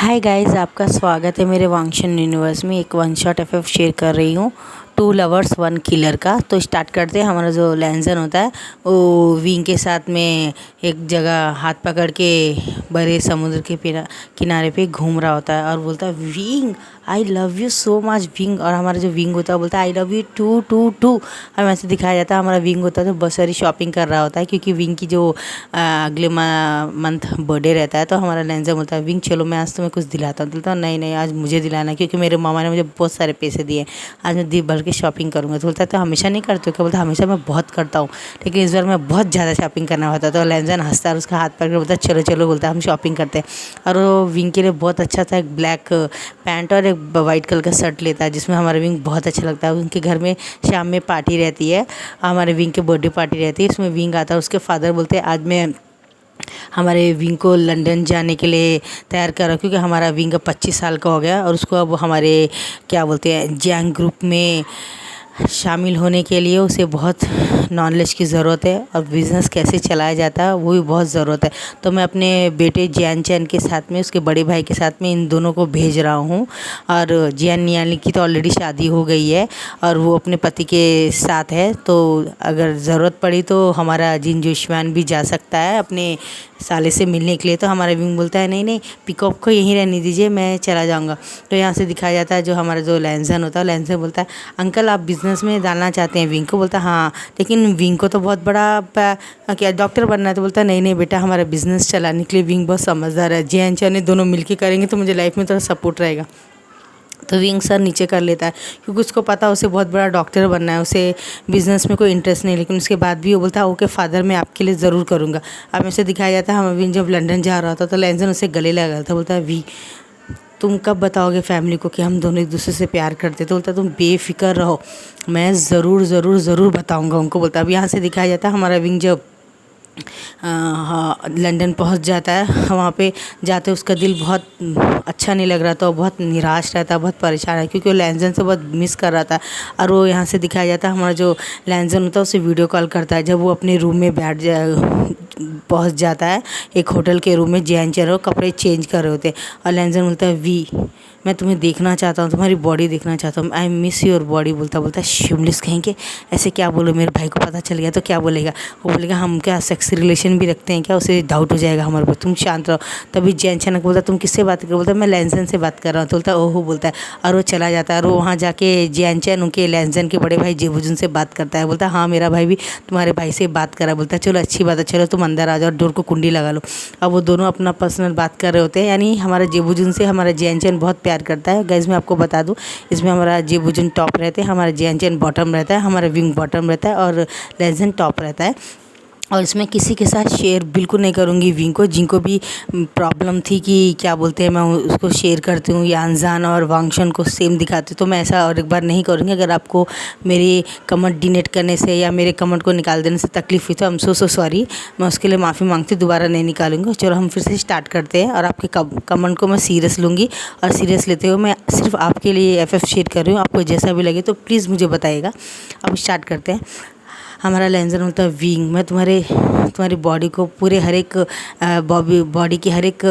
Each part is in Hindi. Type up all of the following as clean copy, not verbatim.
हाय गाइस, आपका स्वागत है मेरे वांगशन यूनिवर्स में। एक वन शॉट एफएफ शेयर कर रही हूँ, टू लवर्स वन किलर का। तो स्टार्ट करते हैं। हमारा जो लैंजन होता है वो विंग के साथ में एक जगह हाथ पकड़ के बड़े समुद्र के किनारे पे घूम रहा होता है और बोलता है wing I love you so much wing. और हमारा जो विंग होता है बोलता है I love you too too too. हमें ऐसे दिखाया जाता है हमारा विंग होता है तो बहुत सारी शॉपिंग कर रहा होता है, क्योंकि विंग की जो अगले मंथ बर्थडे रहता है। तो हमारा लैंजन बोलता है विंग चलो मैं आज तुम्हें कुछ दिलाता हूँ। बोलता हूँ नहीं नहीं आज मुझे दिलाना, क्योंकि मेरे मामा ने मुझे बहुत सारे पैसे दिए, आज मैं दिन भर के शॉपिंग करूँगा। तो बोलता है तो हमेशा नहीं करते हो क्या? बोलता हमेशा मैं बहुत करता हूँ, लेकिन इस बार मैं बहुत ज़्यादा शॉपिंग करना होता। तो लैंजन हंसता है और उसका हाथ पकड़ के बोलता है चलो चलो, बोलता है हम शॉपिंग करते हैं। और वो विंग के लिए बहुत अच्छा था, एक ब्लैक पैंट और एक वाइट कलर का शर्ट लेता है, जिसमें हमारा विंग बहुत अच्छा लगता है। उनके घर में शाम में पार्टी रहती है, हमारे विंग के बर्थडे पार्टी रहती है, इसमें विंग आता है। उसके फादर बोलते हैं आज मैं हमारे विंग को लंदन जाने के लिए तैयार करा, क्योंकि हमारा विंग अब 25 साल का हो गया और उसको अब हमारे क्या बोलते हैं जैंग ग्रुप में शामिल होने के लिए उसे बहुत नॉलेज की ज़रूरत है और बिज़नेस कैसे चलाया जाता है वो भी बहुत ज़रूरत है। तो मैं अपने बेटे जियान चैन के साथ में, उसके बड़े भाई के साथ में इन दोनों को भेज रहा हूँ। और जियान नियाली की तो ऑलरेडी शादी हो गई है और वो अपने पति के साथ है, तो अगर ज़रूरत पड़ी तो हमारा जिन जुश्मान भी जा सकता है अपने साले से मिलने के लिए। तो हमारा विंग बोलता है नहीं नहीं पिकअप को यहीं रहने दीजिए, मैं चला जाऊंगा। तो यहाँ से दिखाया जाता है जो हमारा जो लैंजन होता है, लैंजन बोलता है अंकल आप बिज़नेस में डालना चाहते हैं विंग को? बोलता है हाँ, लेकिन विंग को तो बहुत बड़ा क्या डॉक्टर बनना है। तो बोलता है नहीं नहीं बेटा, हमारा बिज़नेस चलाने के लिए विंग बहुत समझदार है, जे एन चैन दोनों मिलकर करेंगे तो मुझे लाइफ में थोड़ा सपोर्ट रहेगा। तो विंग सर नीचे कर लेता है, क्योंकि उसको पता है उसे बहुत बड़ा डॉक्टर बनना है, उसे बिज़नेस में कोई इंटरेस्ट नहीं। लेकिन उसके बाद भी वो बोलता है ओके फादर मैं आपके लिए ज़रूर करूँगा। अब ऐसे दिखाया जाता है हम विंग जब लंदन जा रहा था तो लैंजन उसे गले लगा था। बोलता है वी तुम कब बताओगे फैमिली को कि हम दोनों एक दूसरे से प्यार करते? तो बोलता तुम बेफिक्र रहो, मैं ज़रूर ज़रूर ज़रूर बताऊँगा उनको। बोलता अब यहाँ से दिखाया जाता है हमारा विंग जब हाँ लंदन पहुंच जाता है, वहाँ पे जाते उसका दिल बहुत अच्छा नहीं लग रहा था, बहुत निराश रहता, बहुत परेशान है, क्योंकि वो लैंजन से बहुत मिस कर रहा था। और वो यहाँ से दिखाया जाता है हमारा जो लैंजन होता है उसे वीडियो कॉल करता है जब वो अपने रूम में पहुँच जाता है एक होटल के रूम में। जैन चेरो कपड़े चेंज कर रहे होते और लैंजन बोलता है वी मैं तुम्हें देखना चाहता हूँ, तुम्हारी बॉडी देखना चाहता हूँ, आई मिस योर बॉडी। बोलता शिमलिस कहेंगे ऐसे क्या बोलो, मेरे भाई को पता चल गया तो क्या बोलेगा? वो बोलेगा हम क्या सेक्स रिलेशन भी रखते हैं क्या? उसे डाउट हो जाएगा हमारे ऊपर, तुम शांत रहो। तभी जैन अचानक बोलता तुम किससे बात कर रहे हो? बोलता मैं लैंजन से बात कर रहा हूँ। तो बोलता ओहो, बोलता है। और वो चला जाता है और वो वहाँ जाके जैन चैन उनके लैंजन के बड़े भाई जेबुजुन से बात करता है। बोलता हाँ मेरा भाई भी तुम्हारे भाई से बात करा। बोलता चलो अच्छी बात है, चलो तुम अंदर आ जाओ और डोर को कुंडी लगा लो। अब वो दोनों अपना पर्सनल बात कर रहे होते हैं, यानी हमारा जेबुजुन से हमारा जैन चैन बहुत प्यार करता है। गाइस मैं आपको बता दूं, इसमें हमारा जेबुजुन टॉप रहते हैं, हमारा जैन चैन बॉटम रहता है, हमारा विंग बॉटम रहता है और लैंजन टॉप रहता है। और इसमें किसी के साथ शेयर बिल्कुल नहीं करूँगी विंग को। जिनको भी प्रॉब्लम थी कि क्या बोलते हैं मैं उसको शेयर करती हूँ या अनजान और वांगशन को सेम दिखाती हूँ, तो मैं ऐसा और एक बार नहीं करूँगी। अगर आपको मेरे कमेंट डिलीट करने से या मेरे कमेंट को निकाल देने से तकलीफ हुई तो आई एम सो सॉरी, मैं उसके लिए माफ़ी मांगती हूँ, दोबारा नहीं निकालूंगी। चलो हम फिर से स्टार्ट करते हैं और आपके कमेंट को मैं सीरियस लूँगी और सीरियस लेते हुए मैं सिर्फ आपके लिए एफएफ शेयर कर रही हूँ। आपको जैसा भी लगे तो प्लीज़ मुझे बताइएगा। अब स्टार्ट करते हैं। हमारा लैंजन होता है विंग मैं तुम्हारी बॉडी को पूरे हर एक बॉडी की हर एक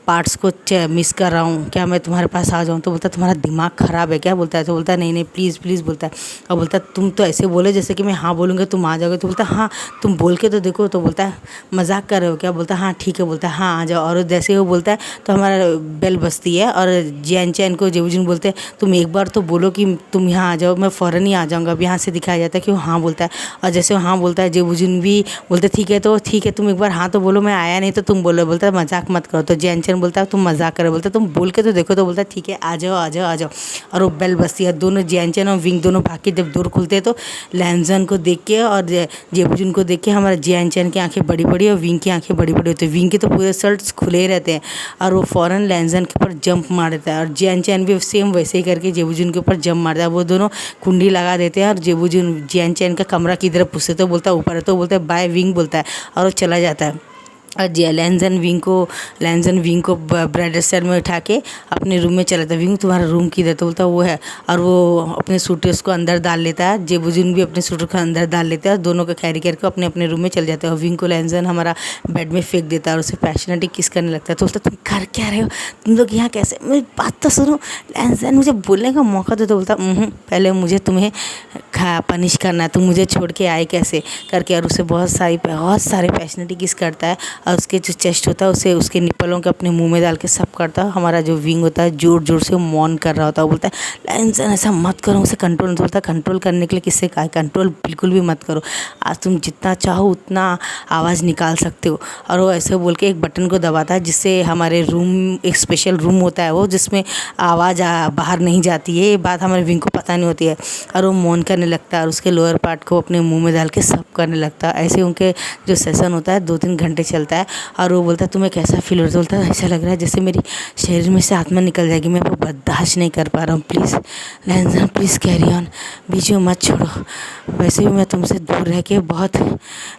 पार्ट्स को मिस कर रहा हूँ, क्या मैं तुम्हारे पास आ जाऊँ? तो बोलता तुम्हारा दिमाग ख़राब है क्या? बोलता है। तो बोलता है नहीं नहीं प्लीज़ प्लीज़, बोलता है। और बोलता है तुम तो ऐसे बोले जैसे कि मैं हाँ बोलूँगा तुम आ जाओगे। तो बोलता है हाँ तुम बोल के तो देखो। तो बोलता है मजाक कर रहे हो क्या? बोलता है हाँ ठीक है। बोलता है हाँ आ जाओ। और जैसे ही वो बोलता है तो हमारा बेल बजती है और जैन चैन को जेबुजुन बोलते हैं तुम एक बार तो बोलो कि तुम यहाँ आ जाओ, मैं फ़ौरन ही आ जाऊँगा। अब यहाँ से दिखाया जाता है कि वो हाँ बोलता है और जैसे वो हाँ बोलता है जेबुजुन भी बोलते ठीक है, तो ठीक है तुम एक बार हाँ तो बोलो, मैं आया नहीं तो तुम बोलो। बोलता है मजाक मत करो। तो जैन चैन बोलता है तुम मजाक करो। बोलता है तुम बोल के तो देखो। तो बोलता है ठीक है आ जाओ आ जाओ आ जाओ। और वो बेल बजती है, दोनों जैन चैन और विंग दोनों भाग के जब डोर खुलते हैं तो लैंजन को देख के और जेबुजुन को देख के हमारा जैन चैन की आंखें बड़ी बड़ी और विंग की आंखें बड़ी बड़ी होती है। विंग के तो पूरे शर्ट्स खुले रहते हैं और वो फ़ौरन लैंजन के ऊपर जंप मार देता है और जैन चैन भी सेम वैसे ही करके जेबुजुन के ऊपर जंप मारता है। वो दोनों कुंडी लगा देते हैं और जेबुजुन जैन चैन का कमरा की तरफ पूछते तो बोलता है ऊपर है। तो बोलता है बाय विंग, बोलता है और वो चला जाता है। और जी लैंजन विंग को ब्राइडल स्टाइल में उठा के अपने रूम में चला था। विंग तुम्हारा रूम किधर? तो बोलता वो है। और वो अपने सूटकेस को अंदर डाल लेता है, जेबुजुन भी अपने सूटकेस को अंदर डाल लेता है, दोनों को कैरी करके अपने अपने रूम में चल जाते हैं। और विंग को लैंजन हमारा बेड में फेंक देता है और उसे पैशनेटली किस करने लगता है। तो बोलता तुम कर क्या रहे हो, तुम लोग यहाँ कैसे, मेरी बात तो सुनो। लैंजन मुझे बोलने का मौका दो। तो बोलता पहले मुझे तुम्हें पनिश करना है, तुम मुझे छोड़ के आए कैसे करके। और उसे बहुत सारे पैशनेटली किस करता है और उसके जो चेस्ट होता है उसे उसके निप्पलों के अपने मुंह में डाल के सब करता है। हमारा जो विंग होता है ज़ोर ज़ोर से मौन कर रहा होता है। वो बोलता है लैंजन ऐसा मत करो, उसे कंट्रोल नहीं। बोलता कंट्रोल करने के लिए किससे कहा है, कंट्रोल बिल्कुल भी मत करो, आज तुम जितना चाहो उतना आवाज़ निकाल सकते हो। और वो ऐसे बोल के एक बटन को दबाता है जिससे हमारे रूम, एक स्पेशल रूम होता है वो जिसमें आवाज़ बाहर नहीं जाती है। ये बात हमारे विंग को पता नहीं होती है। और वो मौन करने लगता है और उसके लोअर पार्ट को अपने मुँह में डाल के सब करने लगता है। ऐसे उनके जो सेशन होता है 2-3 घंटे चलता है। और वो बोलता है तुम्हें कैसा फील हो रहा है? बोलता है ऐसा लग रहा है जैसे मेरी शरीर में से आत्मा निकल जाएगी, मैं वो बर्दाश्त नहीं कर पा रहा हूँ, प्लीज़ लैंजन प्लीज़ कैरी ऑन, बीच में मत छोड़ो। वैसे भी मैं तुमसे दूर रह के बहुत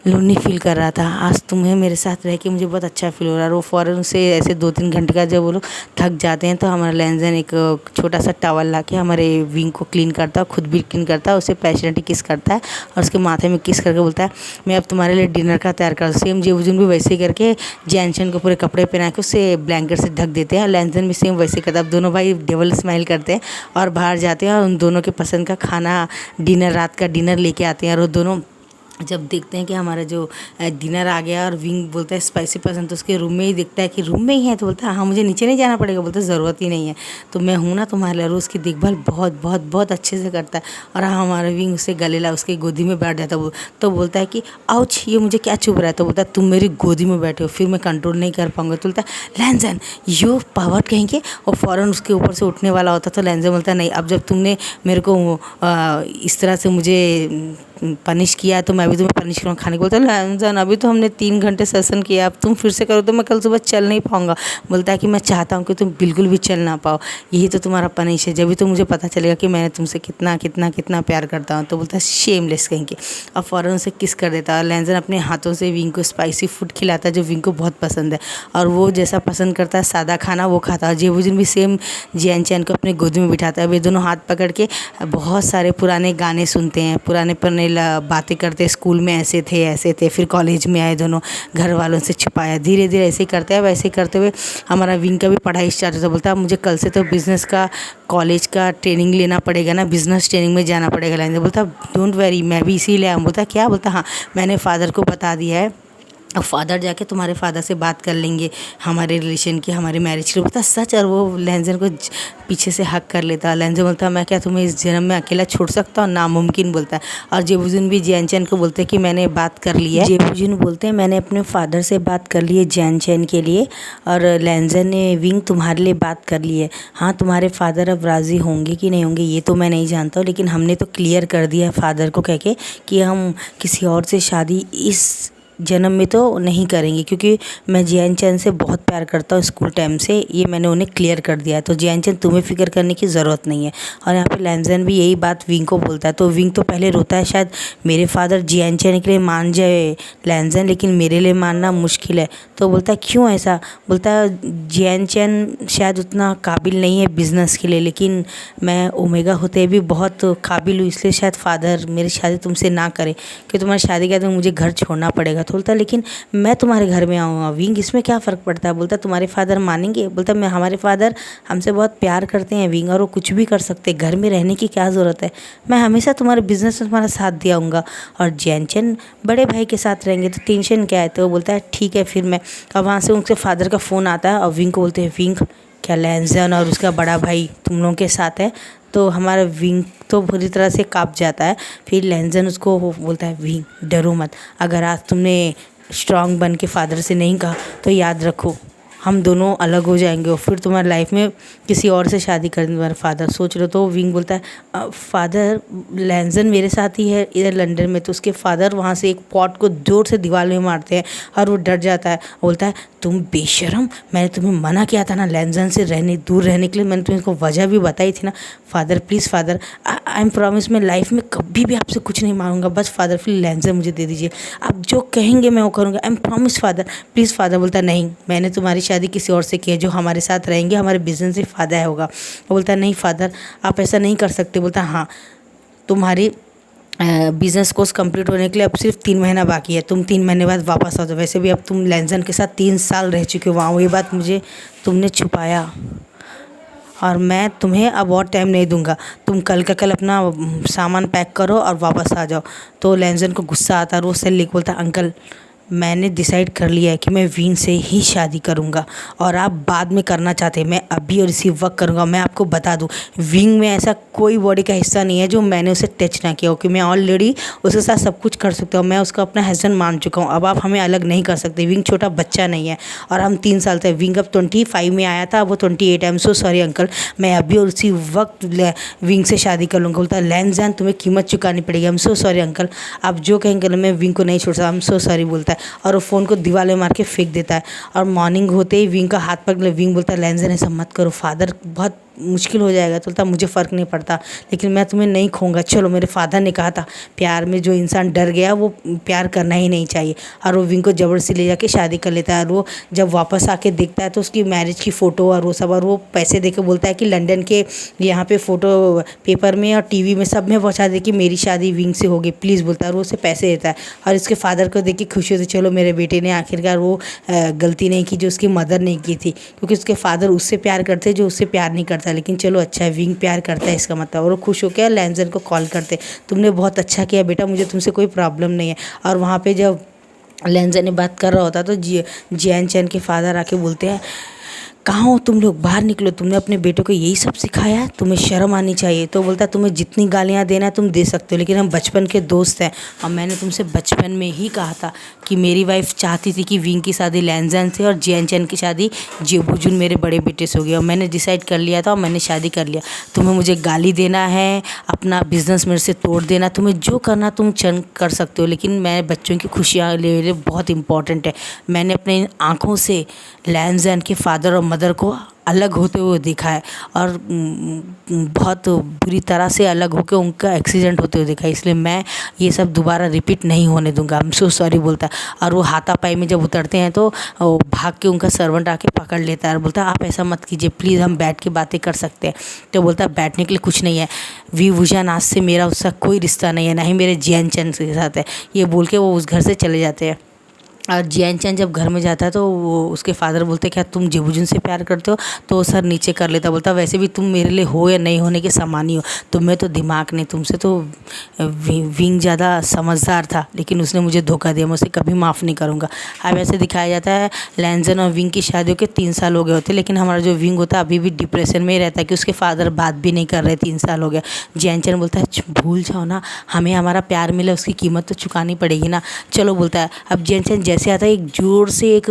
लोनली फील कर रहा था, आज तुम्हें मेरे साथ रह के मुझे बहुत अच्छा फील हो रहा है। और वो फ़ौरन से ऐसे 2-3 घंटे का जब वो लोग थक जाते हैं तो हमारा लैंजन एक छोटा सा टॉवल ला के हमारे विंग को क्लीन करता है, खुद भी क्लीन करता है, उसे पैशनेटली किस करता है और उसके माथे में किस करके बोलता है मैं अब तुम्हारे लिए डिनर का तैयार कर। सेम जेबुजुन भी वैसे ही करके जैनचन को पूरे कपड़े पहना के उसे ब्लैंकेट से ढक देते हैं। लैंजन भी सेम वैसे करता है। अब दोनों भाई डबल स्माइल करते हैं और बाहर जाते हैं और उन दोनों के पसंद का खाना, डिनर, रात का डिनर लेके आते हैं। और वो दोनों जब देखते हैं कि हमारा जो डिनर आ गया और विंग बोलता है स्पाइसी पसंद, तो उसके रूम में ही दिखता है कि रूम में ही है। तो बोलता है हाँ मुझे नीचे नहीं जाना पड़ेगा। बोलता है ज़रूरत ही नहीं है, तो मैं हूँ ना तुम्हारे लिए। रोज़ की देखभाल बहुत बहुत बहुत अच्छे से करता है। और हाँ हमारा विंग उसे गले ला उसकी गोदी में बैठ जाता है। वो तो बोलता है कि आउच ये मुझे क्या चुभ रहा है। तो बोलता है तुम मेरी गोदी में बैठे हो, फिर मैं कंट्रोल नहीं कर पाऊंगा। तो बोलता है लैंजन यू पावर कहेंगे, और फ़ौरन उसके ऊपर से उठने वाला होता। तो लैंजन बोलता है नहीं, अब जब तुमने मेरे को इस तरह से मुझे पनिश किया तो मैं भी तुम्हें पनिश करूँगा। खाने को बोलता है लैंजन अभी तो हमने 3 घंटे सेशन किया, अब तुम फिर से करो तो मैं कल सुबह चल नहीं पाऊँगा। बोलता है कि मैं चाहता हूँ कि तुम बिल्कुल भी चल ना पाओ, यही तो तुम्हारा पनिश है, जब भी तो मुझे पता चलेगा कि मैंने तुमसे कितना कितना कितना प्यार करता हूँ। तो बोलता है शेमलेस कहेंगे, अब फ़ौरन उसे किस कर देता है। और लैंजन अपने हाथों से विंग को स्पाइसी फूड खिलाता है जो विंग को बहुत पसंद है, और वो जैसा पसंद करता है सादा खाना वो खाता है। जेबुजुन भी सेम जैन चैन को अपने गोदी में बिठाता है। वे दोनों हाथ पकड़ के बहुत सारे पुराने गाने सुनते हैं, पुराने बातें करते, स्कूल में ऐसे थे, फिर कॉलेज में आए, दोनों घर वालों से छुपाया। धीरे धीरे ऐसे ही करते हैं। वैसे ही करते हुए हमारा विंग का भी पढ़ाई स्टार्ट होता है। बोलता है मुझे कल से तो बिज़नेस का कॉलेज का ट्रेनिंग लेना पड़ेगा ना, बिज़नेस ट्रेनिंग में जाना पड़ेगा। लैंजन बोलता डोंट वरी मैं भी इसीलिए आया। बोलता क्या? बोलता हाँ मैंने फादर को बता दिया है, अब फादर जाके तुम्हारे फादर से बात कर लेंगे हमारे रिलेशन की, हमारे मैरिज की। बोलता सच? और वो लैंजन को पीछे से हक कर लेता है। लैंजन बोलता मैं क्या तुम्हें इस जन्म में अकेला छोड़ सकता हूँ? नामुमकिन बोलता है। और जेबुजुन भी जैन चैन को बोलते हैं कि मैंने बात कर ली है। जेबुजुन बोलते हैं मैंने अपने फादर से बात कर ली है जैन चैन के लिए, और लैंजन ने विंग तुम्हारे लिए बात कर ली है। हाँ तुम्हारे फादर अब राज़ी होंगे कि नहीं होंगे ये तो मैं नहीं जानता हूँ, लेकिन हमने तो क्लियर कर दिया है फादर को कह के कि हम किसी और से शादी इस जन्म में तो नहीं करेंगे, क्योंकि मैं जैन चैन से बहुत प्यार करता हूँ स्कूल टाइम से, ये मैंने उन्हें क्लियर कर दिया है। तो जैन चैन तुम्हें फिक्र करने की ज़रूरत नहीं है। और यहाँ पे लैंजन भी यही बात विंग को बोलता है। तो विंग तो पहले रोता है, शायद मेरे फादर जैन चैन के लिए मान जाए लैंजन, लेकिन मेरे लिए मानना मुश्किल है। तो बोलता है क्यों ऐसा? बोलता है जैन चैन शायद उतना काबिल नहीं है बिज़नेस के लिए, लेकिन मैं ओमेगा होते भी बहुत काबिल हूँ, इसलिए शायद फादर मेरी शादी तुमसे ना करे, कि तुम्हारी शादी के बाद मुझे घर छोड़ना पड़ेगा। तो बोलता लेकिन मैं तुम्हारे घर में आऊँगा। विंग इसमें क्या फ़र्क पड़ता है? बोलता तुम्हारे फादर मानेंगे? बोलता मैं हमारे फादर हमसे बहुत प्यार करते हैं विंग, और वो कुछ भी कर सकते, घर में रहने की क्या ज़रूरत है, मैं हमेशा तुम्हारे बिज़नेस में तुम्हारा साथ दिया हूँगा, और जैन चैन बड़े भाई के साथ रहेंगे तो टेंशन क्या है। तो वो बोलता है ठीक है फिर मैं। अब वहाँ से उनके फादर का फ़ोन आता है और विंग को बोलते हैं विंग क्या लैंजन और उसका बड़ा भाई तुम लोगों के साथ है? तो हमारा विंग तो पूरी तरह से काँप जाता है। फिर लैंजन उसको बोलता है विंग डरो मत, अगर आज तुमने स्ट्रांग बन के फादर से नहीं कहा तो याद रखो हम दोनों अलग हो जाएंगे और फिर तुम्हारी लाइफ में किसी और से शादी करने तुम्हारा फादर सोच रहे हो। तो विंग बोलता है फादर लैंजन मेरे साथ ही है इधर लंदन में। तो उसके फादर वहाँ से एक पॉट को जोर से दीवार में मारते हैं और वो डर जाता है। बोलता है तुम बेशरम, मैंने तुम्हें मना किया था ना लैंजन से दूर रहने के लिए, मैंने तुम्हें वजह भी बताई थी ना। Father please father, I am promise, मैं लाइफ में कभी भी आपसे कुछ नहीं मांगूंगा, बस फादर प्लीज लैंजन मुझे दे दीजिए, आप जो कहेंगे मैं वो करूँगा, I am promise father please. Father बोलता नहीं, मैंने तुम्हारी शादी किसी और से की है जो हमारे साथ रहेंगे, हमारे बिजनेस से फ़ायदा होगा। वो बोलता नहीं फादर आप ऐसा नहीं कर सकते। बोलता हाँ, तुम्हारी बिज़नेस कोर्स कंप्लीट होने के लिए अब सिर्फ 3 महीना बाकी है, तुम 3 महीने बाद वापस आ जाओ। वैसे भी अब तुम लैंजन के साथ 3 साल रह चुके हो वहाँ, वही बात मुझे तुमने छुपाया और मैं तुम्हें अब और टाइम नहीं दूंगा। तुम कल का कल अपना सामान पैक करो और वापस आ जाओ। तो लैंजन को गुस्सा आता है और वो सेल्ली को बोलता अंकल मैंने डिसाइड कर लिया है कि मैं विंग से ही शादी करूंगा और आप बाद में करना चाहते हैं, मैं अभी और इसी वक्त करूंगा। मैं आपको बता दूं विंग में ऐसा कोई बॉडी का हिस्सा नहीं है जो मैंने उसे टच ना किया हो, कि मैं ऑलरेडी उसके साथ सब कुछ कर सकता हूँ, मैं उसका अपना हस्बैंड मान चुका हूँ। अब आप हमें अलग नहीं कर सकते, विंग छोटा बच्चा नहीं है और हम 3 साल से, विंग अब 25 में आया था, वो 28। I am so sorry uncle, मैं अभी और उसी वक्त विंग से शादी कर लूँगा। बोलता लैंजन तुम्हें कीमत चुकानी पड़ेगी। I am so sorry uncle, आप जो कहेंगे मैं विंग को नहीं छोड़ सकता। आई एम सो सॉरी बोलता है और वो फ़ोन को दीवार में मार के फेंक देता है। और मॉर्निंग होते ही विंग का हाथ पकड़, विंग बोलता है लैंजन ऐसा मत करो फादर, बहुत मुश्किल हो जाएगा। तो बोलता मुझे फ़र्क नहीं पड़ता, लेकिन मैं तुम्हें नहीं खोऊंगा। चलो, मेरे फादर ने कहा था प्यार में जो इंसान डर गया वो प्यार करना ही नहीं चाहिए। और वो विंग को ज़बरदस्ती ले जाके शादी कर लेता है। और वो जब वापस आके देखता है तो उसकी मैरिज की फ़ोटो और वो सब, और वो पैसे दे के बोलता है कि लंदन के यहाँ पे फ़ोटो पेपर में और टीवी में सब में पहुँचा दे कि मेरी शादी विंग से होगी प्लीज़ बोलता है। और वो उसे पैसे देता है और इसके फादर को देख के खुशी होती है, चलो मेरे बेटे ने आखिरकार वो गलती नहीं की जो उसकी मदर ने की थी, क्योंकि उसके फादर उससे प्यार करते जो उससे प्यार नहीं करता। लेकिन चलो अच्छा है, विंग प्यार करता है इसका मतलब। और वो खुश होकर लैंजन को कॉल करते, तुमने बहुत अच्छा किया बेटा, मुझे तुमसे कोई प्रॉब्लम नहीं है। और वहाँ पे जब लैंजन ने बात कर रहा होता तो जियान चैन के फादर आके बोलते हैं कहाँ हो तुम लोग, बाहर निकलो, तुमने अपने बेटों को यही सब सिखाया है, तुम्हें शर्म आनी चाहिए। तो बोलता तुम्हें जितनी गालियाँ देना है तुम दे सकते हो, लेकिन हम बचपन के दोस्त हैं और मैंने तुमसे बचपन में ही कहा था कि मेरी वाइफ चाहती थी कि विंग की शादी लैंजन से और जियान चैन की शादी जेबुजुन मेरे बड़े बेटे से होगी, और मैंने डिसाइड कर लिया था और मैंने शादी कर लिया। तुम्हें मुझे गाली देना है, अपना बिजनेस मेरे से तोड़ देना, तुम्हें जो करना तुम चन कर सकते हो, लेकिन मैं बच्चों की खुशियाँ ले रही बहुत इंपॉर्टेंट है। मैंने अपने आँखों से लैंजन के फादर और मदर को अलग होते हुए देखा है और बहुत बुरी तरह से अलग होकर उनका एक्सीडेंट होते हुए देखा है, इसलिए मैं ये सब दोबारा रिपीट नहीं होने दूंगा। आई एम सो सॉरी बोलता है। और वो हाथापाई में जब उतरते हैं तो वो भाग के उनका सर्वेंट आके पकड़ लेता है और बोलता है आप ऐसा मत कीजिए प्लीज़, हम बैठ के बातें कर सकते हैं। तो बोलता है बैठने के लिए कुछ नहीं है, वी वुजान आज से मेरा उसका कोई रिश्ता नहीं है, ना ही मेरे जियान चंद के साथ है। ये बोल के वो उस घर से चले जाते हैं। और जियान चैन जब घर में जाता है तो वो उसके फादर बोलते हैं क्या तुम जेबुजुन से प्यार करते हो, तो वो सर नीचे कर लेता, बोलता वैसे भी तुम मेरे लिए हो या नहीं होने के समान ही हो, तुम्हें तो दिमाग नहीं, तुमसे तो विंग ज़्यादा समझदार था, लेकिन उसने मुझे धोखा दिया, मैं उसे कभी माफ़ नहीं करूँगा। अब ऐसे दिखाया जाता है लैंजन और विंग की शादियों के 3 साल हो गए होते, लेकिन हमारा जो विंग होता है अभी भी डिप्रेशन में ही रहता है कि उसके फादर बात भी नहीं कर रहे, 3 साल हो गया। जियान चैन बोलता है भूल जाओ ना, हमें हमारा प्यार मिला उसकी कीमत तो चुकानी पड़ेगी ना, चलो बोलता है। अब जियान चैन जैसे आता है एक जोर से एक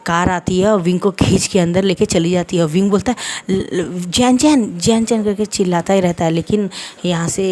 कार आती है और विंग को खींच के अंदर लेके चली जाती है। विंग बोलता है जियान चैन करके चिल्लाता ही रहता है, लेकिन यहाँ से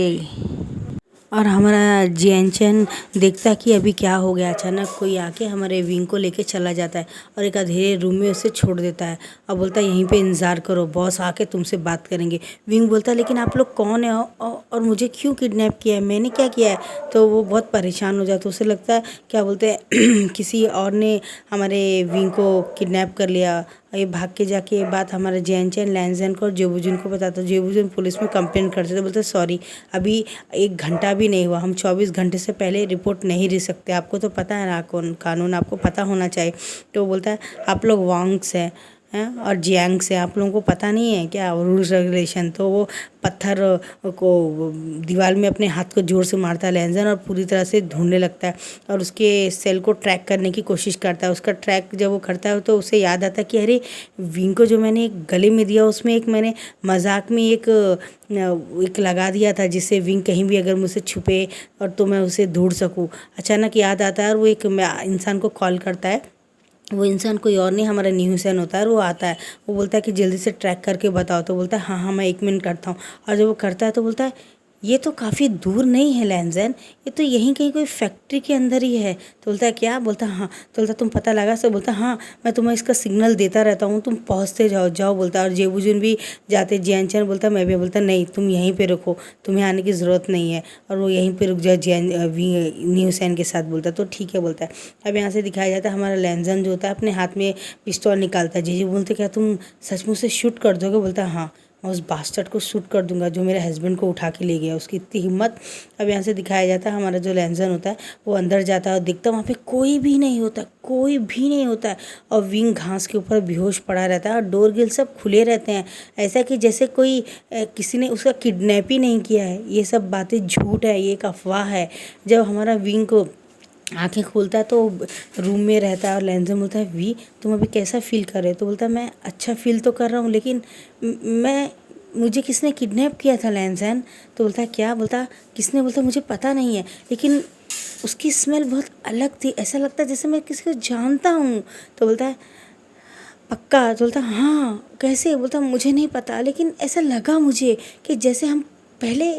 और हमारा जियान चैन देखता है कि अभी क्या हो गया। अचानक कोई आके हमारे विंग को लेके चला जाता है और एक अंधेरे रूम में उसे छोड़ देता है और बोलता है यहीं पे इंतज़ार करो, बॉस आके तुमसे बात करेंगे। विंग बोलता है लेकिन आप लोग कौन है और मुझे क्यों किडनैप किया है, मैंने क्या किया है। तो वो बहुत परेशान हो जाता है, उसे लगता है क्या बोलते हैं किसी और ने हमारे विंग को किडनैप कर लिया। ये भाग के जाके ये बात हमारे जियान चैन लैंजन को और जेबुजुन को बताता है। जेबुजुन पुलिस में कंप्लेन करते थे, बोलते सॉरी अभी 1 घंटा भी नहीं हुआ, हम 24 घंटे से पहले रिपोर्ट नहीं दे सकते, आपको तो पता है ना कानून आपको पता होना चाहिए। तो वो बोलता है आप लोग वांग्स हैं और जियांग से, आप लोगों को पता नहीं है क्या रूल्स रेगुलेशन। तो वो पत्थर को दीवार में अपने हाथ को जोर से मारता है लैंजन और पूरी तरह से ढूंढने लगता है और उसके सेल को ट्रैक करने की कोशिश करता है। उसका ट्रैक जब वो करता है तो उसे याद आता है कि अरे विंग को जो मैंने एक गले में दिया उसमें एक मैंने मजाक में एक लगा दिया था जिससे विंग कहीं भी अगर मुझसे छुपे और तो मैं उसे ढूंढ सकूँ। अचानक याद आता है और वो एक इंसान को कॉल करता है। वो इंसान कोई और नहीं हमारा न्यू हुसैन होता है और वो आता है। वो बोलता है कि जल्दी से ट्रैक करके बताओ। तो बोलता है हाँ हाँ मैं 1 मिनट करता हूँ। और जब वो करता है तो बोलता है ये तो काफ़ी दूर नहीं है लैंजन, ये तो यहीं कहीं कोई फैक्ट्री के अंदर ही है। तो बोलता है क्या? बोलता हाँ। तो बोलता तुम पता लगा? सब बोलता हाँ, मैं तुम्हें इसका सिग्नल देता रहता हूँ, तुम पहुँचते जाओ जाओ बोलता है। और जेबुजुन भी जाते, जैन चैन बोलता मैं भी, बोलता नहीं तुम यहीं पे रुको, तुम्हें आने की ज़रूरत नहीं है, और वो यहीं पे रुक जाओ जैन न्यू सैन के साथ। बोलता तो ठीक है बोलता है। अब यहाँ से दिखाया जाता है हमारा लैंजन जो होता है अपने हाथ में पिस्तौल निकालता है। जीजू बोलते क्या तुम सचमुच से शूट कर दोगे? बोलता हाँ, मैं उस बास्टर्ड को शूट कर दूंगा जो मेरे हस्बैंड को उठा के ले गया, उसकी इतनी हिम्मत। अब यहाँ से दिखाया जाता है हमारा जो लैंजन होता है वो अंदर जाता है और दिखता है वहाँ पे कोई भी नहीं होता, कोई भी नहीं होता है। और विंग घास के ऊपर बेहोश पड़ा रहता है और डोर गिल सब खुले रहते हैं, ऐसा कि जैसे कोई किसी ने उसका किडनैप ही नहीं किया है। ये सब बातें झूठ है, ये एक अफवाह है। जब हमारा विंग को आंखें खोलता है तो रूम में रहता है और लैंजन बोलता है वी तुम अभी कैसा फील कर रहे हो? तो बोलता है मैं अच्छा फील तो कर रहा हूँ, लेकिन मैं मुझे किसने किडनैप किया था लैंजन? तो बोलता है क्या? बोलता किसने? बोलता मुझे पता नहीं है, लेकिन उसकी स्मेल बहुत अलग थी, ऐसा लगता है जैसे मैं किसी को जानता हूँ। तो बोलता है पक्का? तो बोलता हाँ। कैसे? बोलता मुझे नहीं पता, लेकिन ऐसा लगा मुझे कि जैसे हम पहले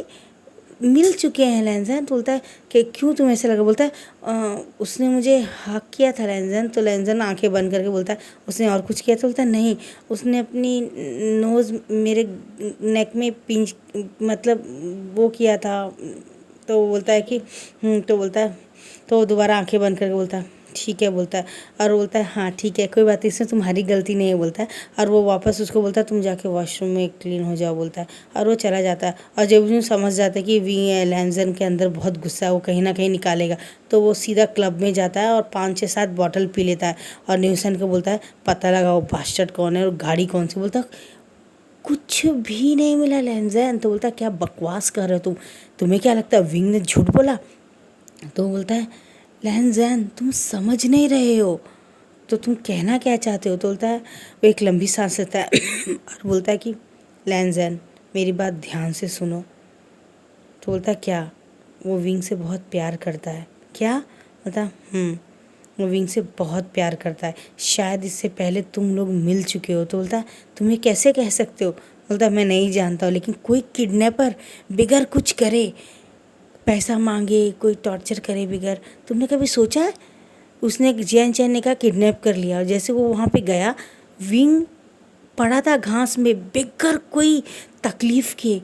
मिल चुके हैं लैंजन। तो बोलता है कि क्यों तुम्हें ऐसा लगा? बोलता है उसने मुझे हक किया था लैंजन। तो लैंजन आंखें बंद करके बोलता है उसने और कुछ किया? तो बोलता है नहीं, उसने अपनी नोज़ मेरे नेक में पिंच मतलब वो किया था। तो वो बोलता है कि तो बोलता है, तो वो दोबारा आंखें बंद करके बोलता है ठीक है बोलता है। और बोलता है हाँ ठीक है कोई बात नहीं, इसमें तुम्हारी गलती नहीं है बोलता है। और वो वापस उसको बोलता है तुम जाके वॉशरूम में क्लीन हो जाओ बोलता है, और वो चला जाता है। और जब उसने समझ जाता है कि वी लैंजन के अंदर बहुत गुस्सा है, वो कहीं ना कहीं निकालेगा, तो वो सीधा क्लब में जाता है और 5-6-7 बॉटल पी लेता है। और न्यूसन को बोलता है पता लगा वो बास्टर्ड कौन है और गाड़ी कौन सी। बोलता कुछ भी नहीं मिला लैंजन। तो बोलता क्या बकवास कर रहे हो तुम, तुम्हें क्या लगता है विंग ने झूठ बोला? तो बोलता है लैंजन तुम समझ नहीं रहे हो, तो तुम कहना क्या चाहते हो? तो बोलता है वो एक लंबी सांस लेता है और बोलता है कि लैंजन मेरी बात ध्यान से सुनो। तो बोलता है क्या? वो विंग से बहुत प्यार करता है। क्या? बोलता वो विंग से बहुत प्यार करता है, शायद इससे पहले तुम लोग मिल चुके हो। तो बोलता है तुम्हें कैसे कह सकते हो? बोलता मैं नहीं जानता हूँ, लेकिन कोई किडनैपर बिगर कुछ करे, पैसा मांगे, कोई टॉर्चर करे बिगर, तुमने कभी सोचा है? उसने जैन चैन ने कहा किडनैप कर लिया, और जैसे वो वहाँ पे गया विंग पड़ा था घास में बेघर कोई तकलीफ़ के,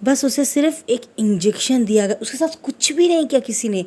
बस उसे सिर्फ एक इंजेक्शन दिया गया, उसके साथ कुछ भी नहीं किया किसी ने।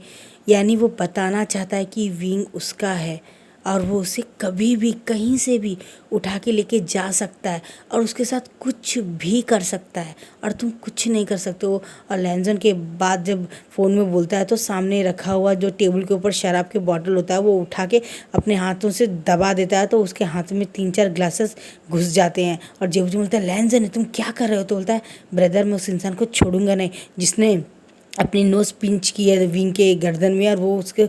यानी वो बताना चाहता है कि विंग उसका है और वो उसे कभी भी कहीं से भी उठा के लेके जा सकता है और उसके साथ कुछ भी कर सकता है, और तुम कुछ नहीं कर सकते हो। और लैंजन के बाद जब फ़ोन में बोलता है तो सामने रखा हुआ जो टेबल के ऊपर शराब के बॉटल होता है वो उठा के अपने हाथों से दबा देता है, तो उसके हाथ में 3-4 ग्लासेस घुस जाते हैं। और जब जो बोलता है लैंजन तुम क्या कर रहे हो? तो बोलता है ब्रदर मैं उस इंसान को छोड़ूंगा नहीं जिसने अपनी नोज़ पिंच की है विंग के गर्दन में, और वो उसके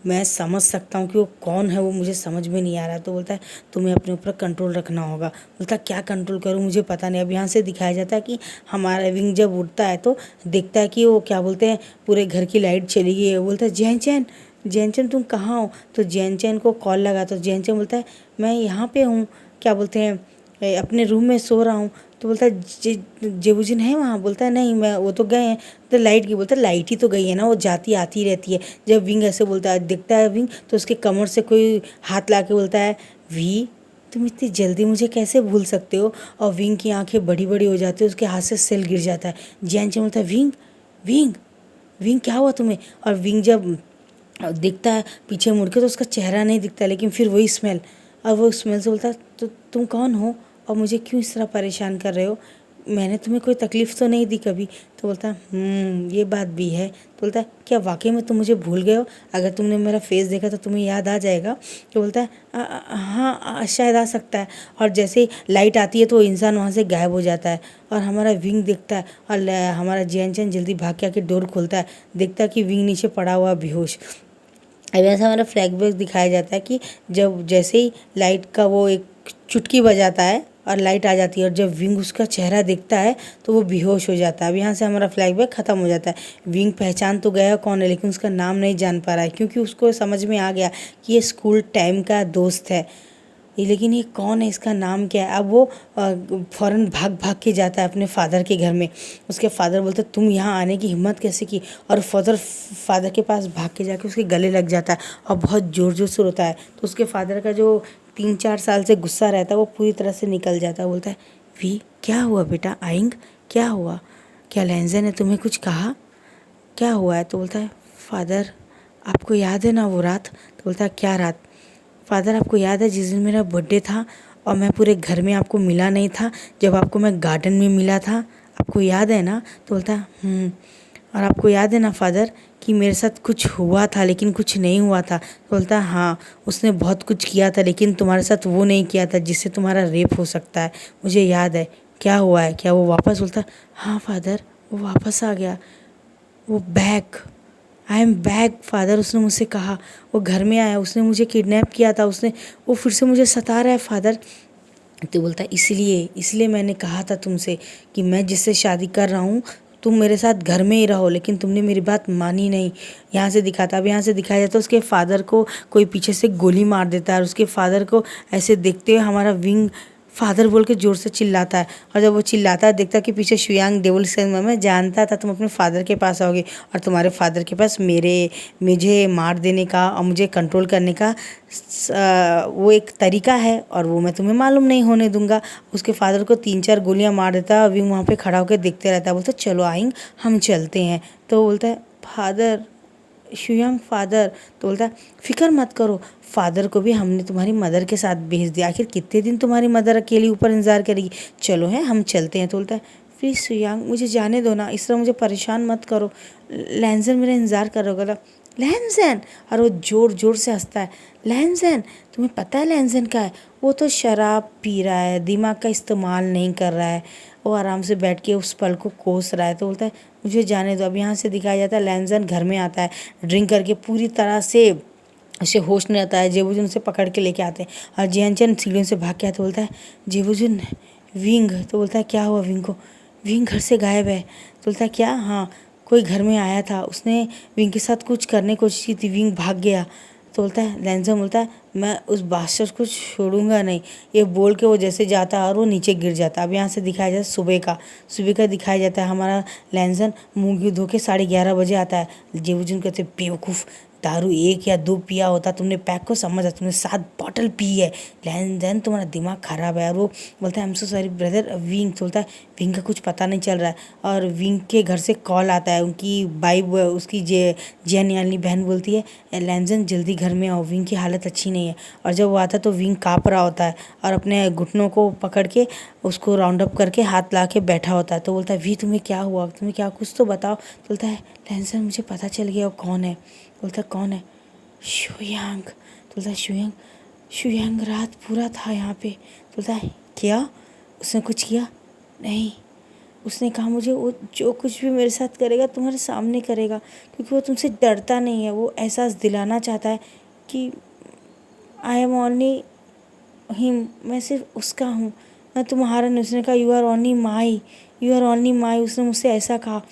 मैं समझ सकता हूँ कि वो कौन है, वो मुझे समझ में नहीं आ रहा है। तो बोलता है तुम्हें अपने ऊपर कंट्रोल रखना होगा। बोलता क्या कंट्रोल करूँ मुझे पता नहीं। अब यहाँ से दिखाया जाता है कि हमारा विंग जब उठता है तो देखता है कि वो क्या बोलते हैं पूरे घर की लाइट चली गई है। बोलता है जैन चैन, जैन चैन तुम कहाँ हो? तो जैन चैन को कॉल लगा तो जैन चैन बोलता है मैं यहाँ पे हूँ, क्या बोलते हैं अपने रूम में सो रहा हूँ। तो बोलता है जेबुजिन है वहाँ? बोलता है नहीं मैं वो तो गए हैं। तो लाइट की? बोलता है लाइट ही तो गई है ना, वो जाती आती रहती है। जब विंग ऐसे बोलता है दिखता है विंग तो उसके कमर से कोई हाथ ला के बोलता है वी तुम इतनी जल्दी मुझे कैसे भूल सकते हो? और विंग की आंखें बड़ी बड़ी हो जाती है, उसके हाथ से सेल गिर जाता है। जैन चैन बोलता है विंग विंग विंग क्या हुआ तुम्हें? और विंग जब दिखता है पीछे मुड़ के तो उसका चेहरा नहीं दिखता, लेकिन फिर वही स्मेल, और वो स्मेल से बोलता है तो तुम कौन हो और मुझे क्यों इस तरह परेशान कर रहे हो? मैंने तुम्हें कोई तकलीफ़ तो नहीं दी कभी। तो बोलता है ये बात भी है। तो बोलता है क्या वाकई में तुम मुझे भूल गए हो? अगर तुमने मेरा फेस देखा तो तुम्हें याद आ जाएगा। तो बोलता है हाँ शायद आ सकता है। और जैसे ही लाइट आती है तो इंसान वहाँ से गायब हो जाता है और हमारा विंग दिखता है, और हमारा जैन चैन जल्दी भाग के आके डोर खोलता है, देखता है कि विंग नीचे पड़ा हुआ बेहोश। अब ऐसा हमारा फ्लैशबैक दिखाया जाता है कि जब जैसे ही लाइट का वो एक चुटकी बजाता है और लाइट आ जाती है, और जब विंग उसका चेहरा देखता है तो वो बेहोश हो जाता है। अब यहाँ से हमारा फ्लैशबैक ख़त्म हो जाता है। विंग पहचान तो गया कौन है, लेकिन उसका नाम नहीं जान पा रहा है, क्योंकि उसको समझ में आ गया कि ये स्कूल टाइम का दोस्त है। लेकिन ये कौन है, इसका नाम क्या है। अब वो फ़ौरन भाग भाग के जाता है अपने फादर के घर में। उसके फादर बोलते तुम यहाँ आने की हिम्मत कैसे की, और फादर के पास भाग के जाके उसके गले लग जाता है और बहुत ज़ोर ज़ोर से रोता है। तो उसके फादर का जो 3-4 साल से गुस्सा रहता है वो पूरी तरह से निकल जाता है। बोलता है वी क्या हुआ बेटा, आइंग क्या हुआ, क्या लैंजन ने तुम्हें कुछ कहा, क्या हुआ है। तो बोलता है फादर आपको याद है ना वो रात। तो बोलता है क्या रात। फादर आपको याद है जिस दिन मेरा बर्थडे था और मैं पूरे घर में आपको मिला नहीं था, जब आपको मैं गार्डन में मिला था, आपको याद है ना। तो बोलता है और आपको याद है ना फादर कि मेरे साथ कुछ हुआ था लेकिन कुछ नहीं हुआ था। तो बोलता है हाँ, उसने बहुत कुछ किया था लेकिन तुम्हारे साथ वो नहीं किया था जिससे तुम्हारा रेप हो सकता है, मुझे याद है। क्या हुआ है, क्या वो वापस। बोलता है हाँ फादर वो वापस आ गया, वो back, I am back father, उसने मुझसे कहा। वो घर में आया, उसने मुझे किडनैप किया था, वो फिर से मुझे सता रहा है फादर। तो बोलता है इसलिए मैंने कहा था तुमसे कि मैं जिससे शादी कर रहा हूँ तुम मेरे साथ घर में ही रहो, लेकिन तुमने मेरी बात मानी नहीं। यहाँ से दिखाता, अब यहाँ से दिखाया जाता है उसके फादर को कोई पीछे से गोली मार देता है और उसके फादर को ऐसे देखते हुए हमारा विंग फादर बोल के ज़ोर से चिल्लाता है। और जब वो चिल्लाता है देखता है कि पीछे शुयांग डेविल से मैं जानता था तुम अपने फादर के पास आओगे और तुम्हारे फादर के पास मुझे मार देने का और मुझे कंट्रोल करने का वो एक तरीका है और वो मैं तुम्हें मालूम नहीं होने दूंगा। उसके फादर को 3-4 गोलियां मार देता है। विंग वहाँ पे खड़ा होकर देखते रहता है। बोलता है चलो आएंगे हम चलते हैं। तो बोलता है फादर, शुयांग फादर। तो बोलता है फिक्र मत करो, फादर को भी हमने तुम्हारी मदर के साथ भेज दिया, आखिर कितने दिन तुम्हारी मदर अकेली ऊपर इंतजार करेगी, चलो है हम चलते हैं। तो बोलता है प्लीज़ शुयांग मुझे जाने दो ना, इस तरह मुझे परेशान मत करो, लैंजन मेरा इंतज़ार कर रहा होगा। लैंजन, और वो ज़ोर ज़ोर से हंसता है। लैंजन, तुम्हें पता है लैंजन का है, वो तो शराब पी रहा है, दिमाग का इस्तेमाल नहीं कर रहा है, वो आराम से बैठ के उस पल को कोस रहा है। तो बोलता है मुझे जाने दो। अब यहाँ से दिखाया जाता है लैंजन घर में आता है ड्रिंक करके, पूरी तरह से उसे होश नहीं आता है। जेबुजुन उसे पकड़ के लेके आते हैं और जियानचैन सीढ़ियों से भाग के आता। बोलता है जेबुजुन, विंग। तो बोलता है क्या हुआ विंग को, विंग घर से गायब है। तो बोलता है क्या, हाँ कोई घर में आया था, उसने विंग के साथ कुछ करने की कोशिश की थी, विंग भाग गया। तो बोलता है लैंजन बोलता है मैं उस बादशाह को छोड़ूंगा नहीं, ये बोल के वो जैसे जाता है और वो नीचे गिर जाता है। अब यहाँ से दिखाया जाता है सुबह का दिखाया जाता है। हमारा लैंजन मुँह धो के 11:30 बजे आता है। जेबुजुन कहते बेवकूफ़, दारू 1 या 2 पिया होता तुमने, पैक को समझा, तुमने 7 बॉटल पी है, लैंजन तुम्हारा दिमाग खराब है। और वो बोलता है I am so sorry brother wing. तो बोलता है विंग का कुछ पता नहीं चल रहा है। और विंग के घर से कॉल आता है, उनकी उसकी जैन यानी बहन बोलती है लैंजन जल्दी घर में आओ, विंग की हालत अच्छी नहीं है। और जब वो आता है तो विंग काँप रहा होता है और अपने घुटनों को पकड़ के उसको राउंड अप करके हाथ ला के बैठा होता है। तो बोलता है वी तुम्हें क्या हुआ, तुम्हें क्या, कुछ तो बताओ। तो बोलता है लैंजन मुझे पता चल गया वो कौन है। बोलता है कौन है, शुयांग। तो बोलता है शुयांग, शुयांग रात पूरा था यहाँ पे। तो बोलता है क्या, उसने कुछ किया नहीं, उसने कहा मुझे वो जो कुछ भी मेरे साथ करेगा तुम्हारे सामने करेगा, क्योंकि वो तुमसे डरता नहीं है, वो एहसास दिलाना चाहता है कि आई एम ओनली हिम, मैं सिर्फ उसका हूँ, मैं तुम्हारा नहीं। उसने कहा you are only my, you are only my, उसने मुझसे ऐसा कहा।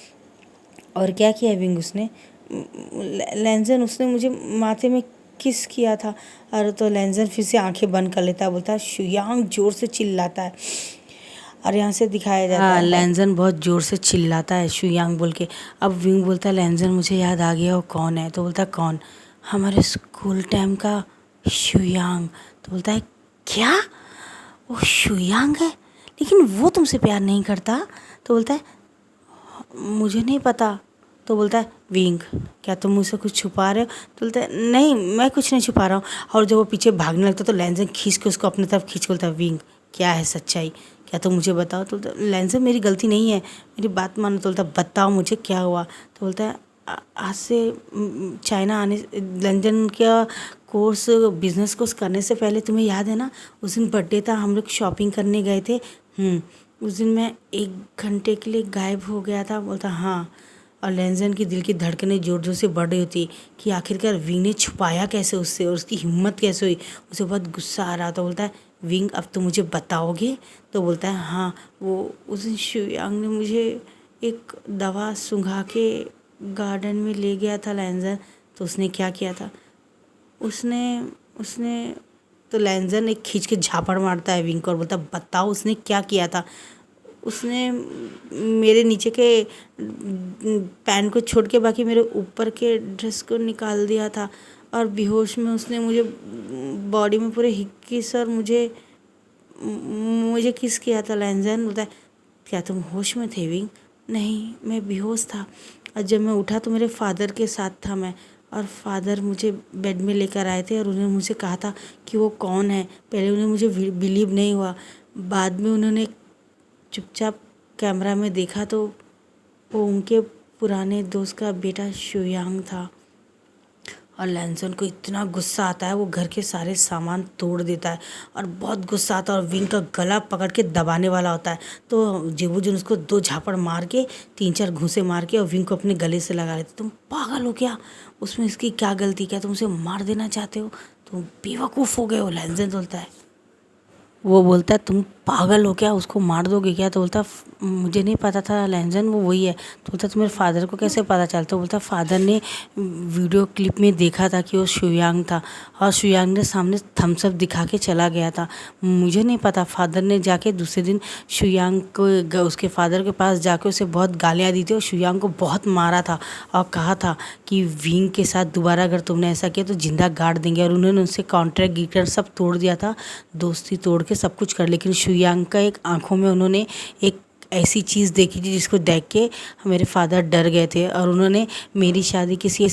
और क्या किया विंग, उसने लैंजन, उसने मुझे माथे में किस किया था। और तो लैंजन फिर से आंखें बंद कर लेता है। बोलता है शुयांग जोर से चिल्लाता है और यहाँ से दिखाया जाता है लैंजन बहुत जोर से चिल्लाता है शुयांग बोल के। अब विंग बोलता है लैंजन मुझे याद आ गया वो कौन है। तो बोलता है कौन, हमारे स्कूल टाइम का शुयांग। तो बोलता है क्या, वो शुयांग है लेकिन वो तुमसे प्यार नहीं करता। तो बोलता है मुझे नहीं पता। तो बोलता है विंग क्या तुम मुझसे कुछ छुपा रहे हो। तो बोलता है नहीं मैं कुछ नहीं छुपा रहा हूँ। और जब वो पीछे भागने लगता है तो लैंजन खींच के उसको अपनी तरफ खींच के बोलता है विंग क्या है सच्चाई, क्या तुम मुझे बताओ। तो बोलता है लैंजन मेरी गलती नहीं है, मेरी बात मानो। तो बोलता है बताओ मुझे क्या हुआ। तो बोलता है आज से चाइना आने, लंदन का कोर्स, बिजनेस कोर्स करने से पहले तुम्हें याद है ना उस दिन बर्थडे था, हम लोग शॉपिंग करने गए थे। उस दिन मैं 1 घंटे के लिए गायब हो गया था। बोलता हाँ। और लैंजन की दिल की धड़कनें जोर जोर से बढ़ रही होती कि आखिरकार विंग ने छुपाया कैसे उससे और उसकी हिम्मत कैसे हुई। उसे बहुत गुस्सा आ रहा था। बोलता है विंग अब तुम मुझे बताओगे। तो बोलता है हाँ, वो उस दिन शुयांग ने मुझे एक दवा सुंघा के गार्डन में ले गया था लैंजन। तो उसने क्या किया था, उसने उसने तो लैंजन एक खींच के झापड़ मारता है विंग को और बोलता है बताओ उसने क्या किया था। उसने मेरे नीचे के पैंट को छोड़ के बाकी मेरे ऊपर के ड्रेस को निकाल दिया था और बेहोश में उसने मुझे बॉडी में पूरे हिक्की सर मुझे किस किया था। लैंजन बोलता है क्या तुम होश में थे विंग? नहीं, मैं बेहोश था और जब मैं उठा तो मेरे फादर के साथ था मैं, और फादर मुझे बेड में लेकर आए थे और उन्होंने मुझे कहा था कि वो कौन है। पहले उन्हें मुझे बिलीव नहीं हुआ, बाद में उन्होंने चुपचाप कैमरा में देखा तो वो उनके पुराने दोस्त का बेटा शुयांग था। और लैंसन को इतना गुस्सा आता है वो घर के सारे सामान तोड़ देता है और बहुत गुस्सा आता है और विंग का गला पकड़ के दबाने वाला होता है। तो जेबूजुन उसको 2 झापड़ मार के 3-4 घूंसे मार के और विंग को अपने गले से लगा लेते। तुम पागल हो क्या? उसमें इसकी क्या गलती? क्या तुम उसे मार देना चाहते हो? तुम बेवकूफ़ हो गए हो, लैंसन बोलता है। वो बोलता है तुम पागल हो क्या, उसको मार दोगे क्या? तो बोलता मुझे नहीं पता था लैंजन वो वही है। तो बोलता तुम्हारे फादर को कैसे पता चलता? तो बोलता फादर ने वीडियो क्लिप में देखा था कि वो शुयांग था और शुयांग ने सामने थम्स अप दिखा के चला गया था। मुझे नहीं पता। फादर ने जाके दूसरे दिन शुयांग को उसके फादर के पास जाके उसे बहुत गालियाँ दी थी और शुयांग को बहुत मारा था और कहा था कि विंग के साथ दोबारा अगर तुमने ऐसा किया तो जिंदा गाड़ देंगे। और उन्होंने उनसे कॉन्ट्रैक्ट गिटर सब तोड़ दिया था, दोस्ती तोड़ के सब कुछ कर। लेकिन शुयांग का एक आंखों में उन्होंने एक ऐसी चीज़ देखी थी जिसको देख के मेरे फादर डर गए थे और उन्होंने मेरी शादी किसी